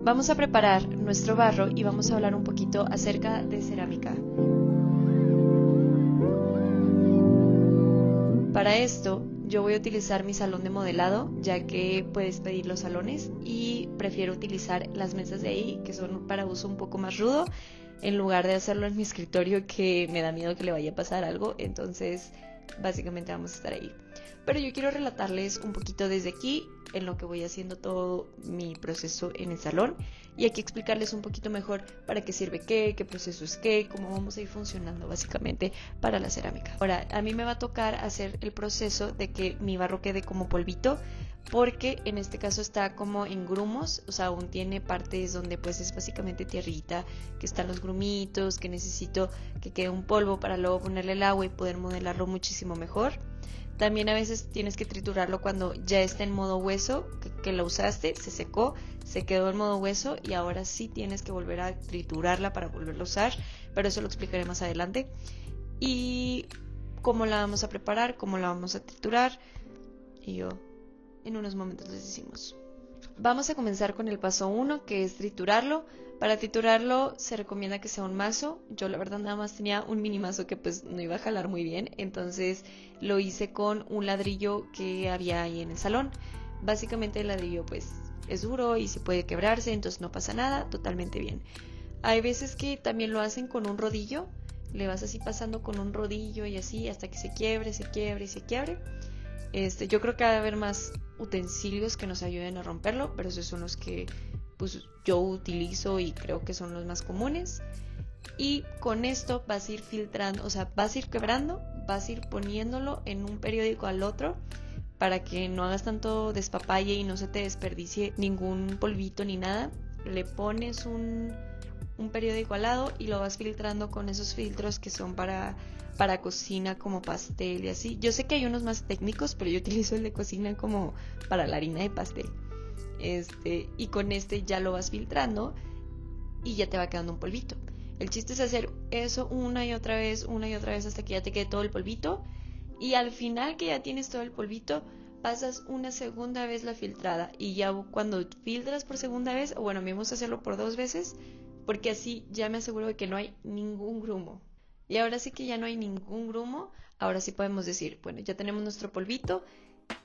Vamos a preparar nuestro barro y vamos a hablar un poquito acerca de cerámica. Para esto yo voy a utilizar mi salón de modelado, ya que puedes pedir los salones, y prefiero utilizar las mesas de ahí, que son para uso un poco más rudo, en lugar de hacerlo en mi escritorio, que me da miedo que le vaya a pasar algo. Entonces básicamente vamos a estar ahí. Pero yo quiero relatarles un poquito desde aquí, en lo que voy haciendo todo mi proceso en el salón, y aquí explicarles un poquito mejor para qué sirve qué proceso es qué, cómo vamos a ir funcionando básicamente para la cerámica. Ahora, a mí me va a tocar hacer el proceso de que mi barro quede como polvito, porque en este caso está como en grumos, o sea, aún tiene partes donde pues es básicamente tierrita, que están los grumitos, que necesito que quede un polvo para luego ponerle el agua y poder modelarlo muchísimo mejor. También a veces tienes que triturarlo cuando ya está en modo hueso, que lo usaste, se secó, se quedó en modo hueso y ahora sí tienes que volver a triturarla para volverla a usar, pero eso lo explicaré más adelante. Y cómo la vamos a preparar, cómo la vamos a triturar, y yo en unos momentos les decimos. Vamos a comenzar con el paso 1, que es triturarlo. Para triturarlo se recomienda que sea un mazo. Yo la verdad nada más tenía un mini mazo que pues no iba a jalar muy bien, entonces lo hice con un ladrillo que había ahí en el salón. Básicamente el ladrillo pues es duro y se puede quebrarse, entonces no pasa nada, totalmente bien. Hay veces que también lo hacen con un rodillo, le vas así pasando con un rodillo y así hasta que se quiebre, se quiebre y se quiebre. Yo creo que va a haber más utensilios que nos ayuden a romperlo, pero esos son los que pues yo utilizo y creo que son los más comunes. Y con esto vas a ir filtrando, o sea, vas a ir quebrando, vas a ir poniéndolo en un periódico al otro para que no hagas tanto despapalle y no se te desperdicie ningún polvito ni nada. Le pones un periódico al lado y lo vas filtrando con esos filtros que son para cocina, como pastel y así. Yo sé que hay unos más técnicos, pero yo utilizo el de cocina como para la harina de pastel. Y con este ya lo vas filtrando y ya te va quedando un polvito. El chiste es hacer eso una y otra vez hasta que ya te quede todo el polvito, y al final que ya tienes todo el polvito pasas una segunda vez la filtrada, y ya cuando filtras por segunda vez, o bueno, a mí me gusta hacerlo por 2 veces porque así ya me aseguro de que no hay ningún grumo. Y ahora sí que ya no hay ningún grumo, ahora sí podemos decir, bueno, ya tenemos nuestro polvito,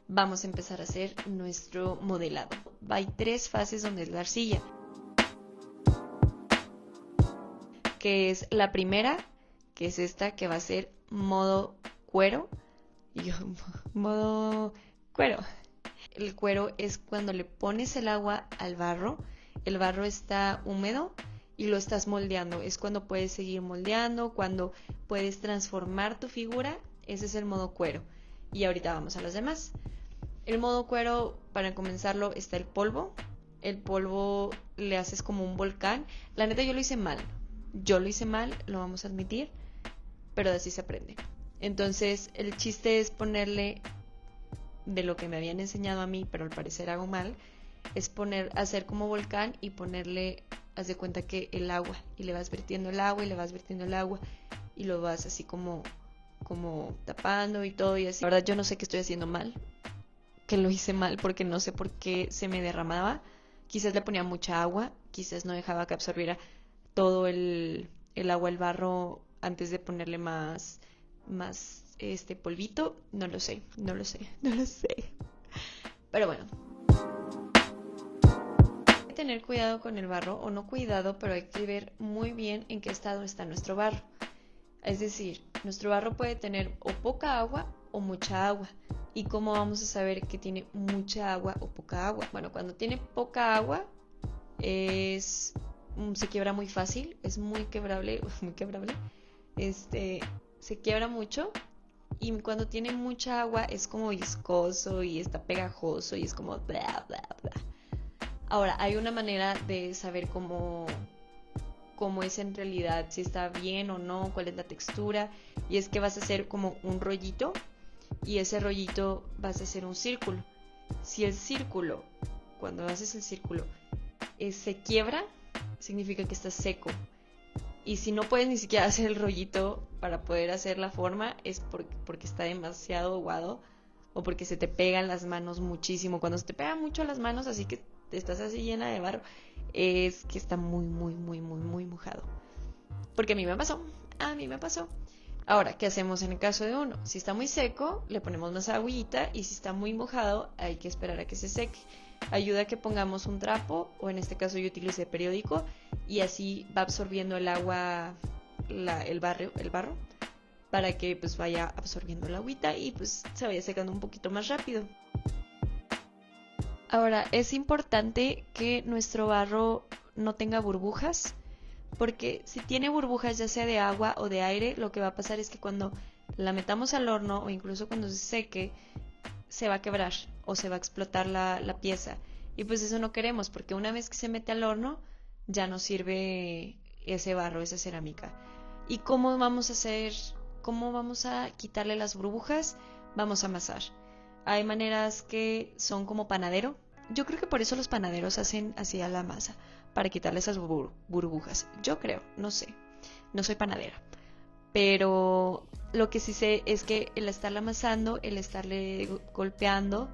vamos a empezar a hacer nuestro modelado. Hay 3 fases donde es la arcilla, que es la primera, que es esta, que va a ser modo cuero. Y yo, modo cuero. El cuero es cuando le pones el agua al barro, el barro está húmedo y lo estás moldeando. Es cuando puedes seguir moldeando, cuando puedes transformar tu figura. Ese es el modo cuero. Y ahorita vamos a los demás. El modo cuero, para comenzarlo, está el polvo. El polvo le haces como un volcán. La neta yo lo hice mal, lo vamos a admitir, pero así se aprende. Entonces el chiste es ponerle, de lo que me habían enseñado a mí, pero al parecer hago mal, es hacer como volcán y ponerle, haz de cuenta que el agua, y le vas vertiendo el agua y le vas vertiendo el agua y lo vas así como tapando y todo y así. La verdad yo no sé qué estoy haciendo mal, que lo hice mal, porque no sé por qué se me derramaba. Quizás le ponía mucha agua, quizás no dejaba que absorbiera todo el agua, el barro, antes de ponerle más polvito. No lo sé. Pero bueno, hay que tener cuidado con el barro, o no cuidado, pero hay que ver muy bien en qué estado está nuestro barro. Es decir, nuestro barro puede tener o poca agua o mucha agua. ¿Y cómo vamos a saber que tiene mucha agua o poca agua? Bueno, cuando tiene poca agua se quiebra muy fácil, es muy quebrable, se quiebra mucho. Y cuando tiene mucha agua es como viscoso y está pegajoso y es como bla bla bla. Ahora, hay una manera de saber cómo es en realidad, si está bien o no, cuál es la textura, y es que vas a hacer como un rollito, y ese rollito vas a hacer un círculo. Si el círculo, cuando haces el círculo, se quiebra, significa que está seco. Y si no puedes ni siquiera hacer el rollito para poder hacer la forma, es porque está demasiado aguado, o porque se te pegan las manos muchísimo. Cuando se te pegan mucho las manos, así que estás así llena de barro, es que está muy, muy, muy, muy, muy mojado. Porque a mí me pasó. Ahora, ¿qué hacemos en el caso de uno? Si está muy seco, le ponemos más agüita, y si está muy mojado, hay que esperar a que se seque. Ayuda a que pongamos un trapo, o en este caso yo utilicé periódico, y así va absorbiendo el agua, el barro, para que pues vaya absorbiendo la agüita y pues se vaya secando un poquito más rápido. Ahora, es importante que nuestro barro no tenga burbujas, porque si tiene burbujas ya sea de agua o de aire, lo que va a pasar es que cuando la metamos al horno o incluso cuando se seque, se va a quebrar o se va a explotar la pieza. Y pues eso no queremos, porque una vez que se mete al horno ya no sirve ese barro, esa cerámica. ¿Y cómo vamos a hacer? ¿Cómo vamos a quitarle las burbujas? Vamos a amasar. Hay maneras que son como panadero. Yo creo que por eso los panaderos hacen así a la masa, para quitarle esas burbujas. Yo creo, no sé, no soy panadera. Pero lo que sí sé es que el estarla amasando, el estarle golpeando,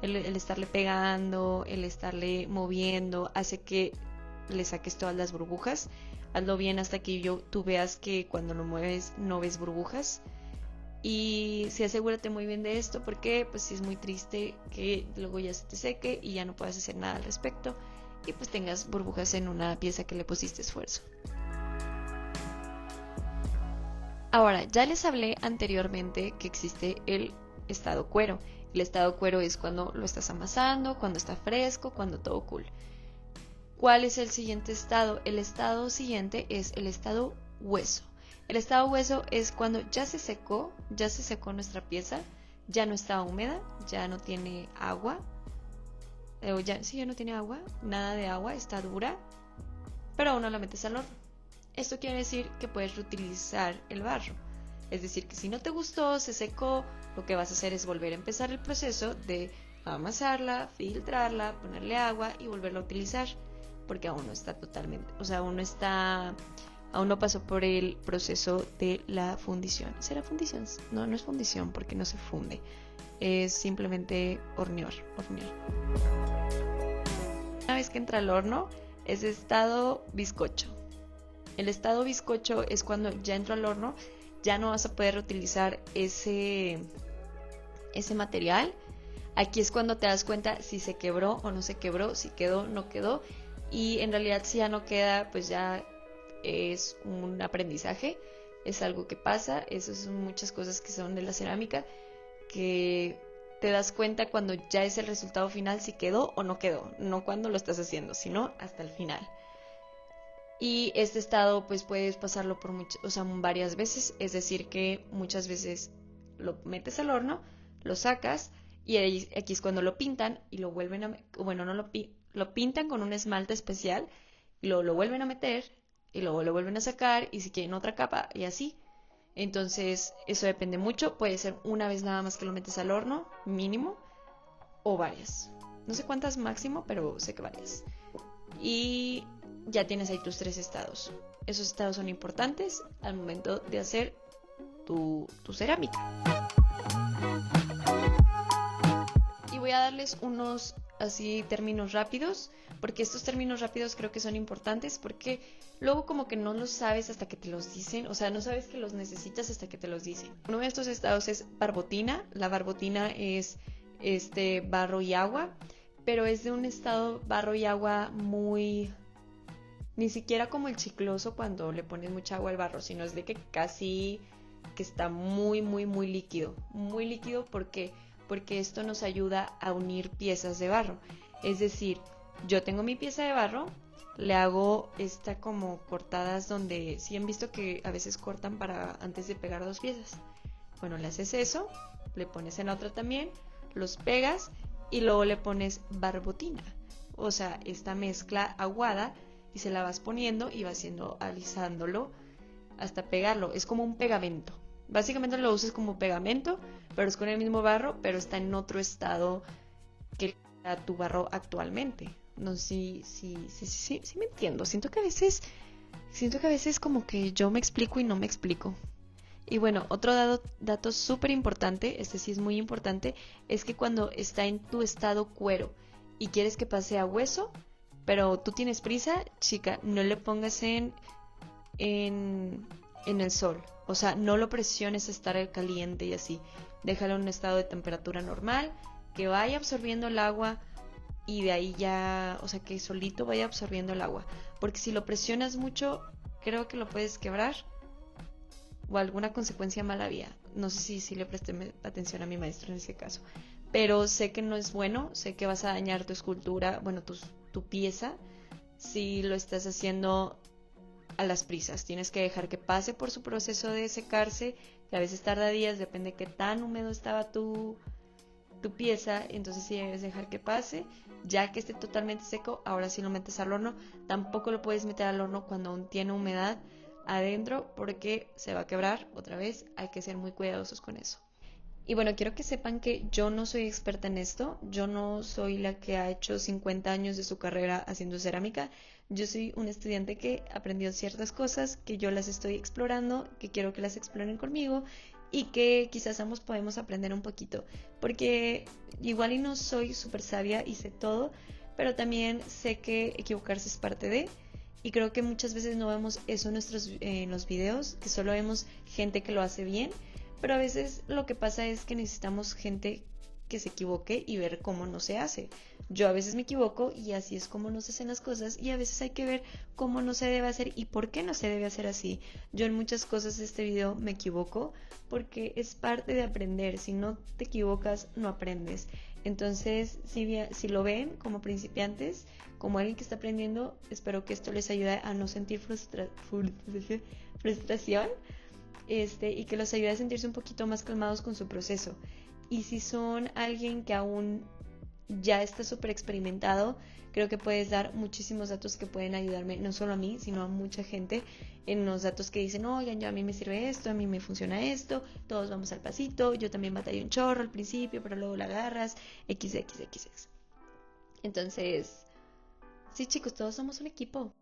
el estarle pegando, el estarle moviendo, hace que le saques todas las burbujas. Hazlo bien hasta que tú veas que cuando lo mueves no ves burbujas. Y sí, asegúrate muy bien de esto, porque pues sí es muy triste que luego ya se te seque y ya no puedas hacer nada al respecto y pues tengas burbujas en una pieza que le pusiste esfuerzo. Ahora, ya les hablé anteriormente que existe el estado cuero. El estado cuero es cuando lo estás amasando, cuando está fresco, cuando todo cool. ¿Cuál es el siguiente estado? El estado siguiente es el estado hueso. El estado hueso es cuando ya se secó nuestra pieza, ya no está húmeda, ya no tiene agua, ya no tiene agua, nada de agua, está dura, pero aún no la metes al horno. Esto quiere decir que puedes reutilizar el barro. Es decir, que si no te gustó, se secó, lo que vas a hacer es volver a empezar el proceso de amasarla, filtrarla, ponerle agua y volverla a utilizar, porque aún no está totalmente, aún no pasó por el proceso de la fundición. ¿Será fundición? No, no es fundición porque no se funde. Es simplemente hornear. Una vez que entra al horno, es estado bizcocho. El estado bizcocho es cuando ya entró al horno, ya no vas a poder reutilizar ese material. Aquí es cuando te das cuenta si se quebró o no se quebró, si quedó o no quedó. Y en realidad si ya no queda, pues ya es un aprendizaje, es algo que pasa. Esas son muchas cosas que son de la cerámica, que te das cuenta cuando ya es el resultado final si quedó o no quedó, no cuando lo estás haciendo, sino hasta el final. Y este estado pues puedes pasarlo por varias veces, es decir que muchas veces lo metes al horno, lo sacas y aquí es cuando lo pintan y lo vuelven a, bueno, no lo pintan con un esmalte especial y lo vuelven a meter y luego lo vuelven a sacar y si quieren otra capa y así. Entonces eso depende mucho, puede ser una vez nada más que lo metes al horno, mínimo, o varias. No sé cuántas máximo, pero sé que varias. Y ya tienes ahí tus 3 estados. Esos estados son importantes al momento de hacer tu cerámica. Y voy a darles unos así términos rápidos, porque estos términos rápidos creo que son importantes, porque luego como que no los sabes hasta que te los dicen, o sea, no sabes que los necesitas hasta que te los dicen. Uno de estos estados es barbotina. La barbotina es barro y agua, pero es de un estado barro y agua muy, ni siquiera como el chicloso cuando le pones mucha agua al barro, sino es de que casi que está muy muy muy líquido porque esto nos ayuda a unir piezas de barro. Es decir, yo tengo mi pieza de barro, le hago como cortadas donde sí han visto que a veces cortan para antes de pegar 2 piezas. Bueno, le haces eso, le pones en la otra también, los pegas y luego le pones barbotina, o sea, esta mezcla aguada, y se la vas poniendo y vas alisándolo hasta pegarlo. Es como un pegamento. Básicamente lo usas como pegamento, pero es con el mismo barro, pero está en otro estado que tu barro actualmente. No sé si me entiendo. Siento que a veces como que yo me explico y no me explico. Y bueno, otro dato súper importante, sí es muy importante, es que cuando está en tu estado cuero y quieres que pase a hueso, Pero tú tienes prisa, chica, no le pongas en, en el sol. O sea, no lo presiones a estar caliente y así. Déjalo en un estado de temperatura normal, que vaya absorbiendo el agua y de ahí ya, o sea, que solito vaya absorbiendo el agua. Porque si lo presionas mucho, creo que lo puedes quebrar o alguna consecuencia mala vía. No sé si le presté atención a mi maestro en ese caso. Pero sé que no es bueno, sé que vas a dañar tu escultura, bueno, tu pieza, si lo estás haciendo a las prisas. Tienes que dejar que pase por su proceso de secarse, que a veces tarda días, depende de qué tan húmedo estaba tu pieza, entonces sí debes dejar que pase. Ya que esté totalmente seco, ahora sí lo metes al horno. Tampoco lo puedes meter al horno cuando aún tiene humedad adentro porque se va a quebrar otra vez. Hay que ser muy cuidadosos con eso. Y bueno, quiero que sepan que yo no soy experta en esto, yo no soy la que ha hecho 50 años de su carrera haciendo cerámica, yo soy un estudiante que aprendió ciertas cosas, que yo las estoy explorando, que quiero que las exploren conmigo y que quizás ambos podemos aprender un poquito, porque igual y no soy súper sabia y sé todo, pero también sé que equivocarse es parte de... Y creo que muchas veces no vemos eso en los videos, que solo vemos gente que lo hace bien, pero a veces lo que pasa es que necesitamos gente que se equivoque y ver cómo no se hace. Yo a veces me equivoco y así es como no se hacen las cosas y a veces hay que ver cómo no se debe hacer y por qué no se debe hacer así. Yo en muchas cosas de este video me equivoco porque es parte de aprender. Si no te equivocas, no aprendes. Entonces, si lo ven como principiantes, como alguien que está aprendiendo, espero que esto les ayude a no sentir frustración y que los ayude a sentirse un poquito más calmados con su proceso. Y si son alguien que aún ya está súper experimentado, creo que puedes dar muchísimos datos que pueden ayudarme, no solo a mí, sino a mucha gente, en los datos que dicen, oigan, yo a mí me sirve esto, a mí me funciona esto, todos vamos al pasito, yo también batallé un chorro al principio, pero luego la agarras, XXX. Entonces, sí chicos, todos somos un equipo.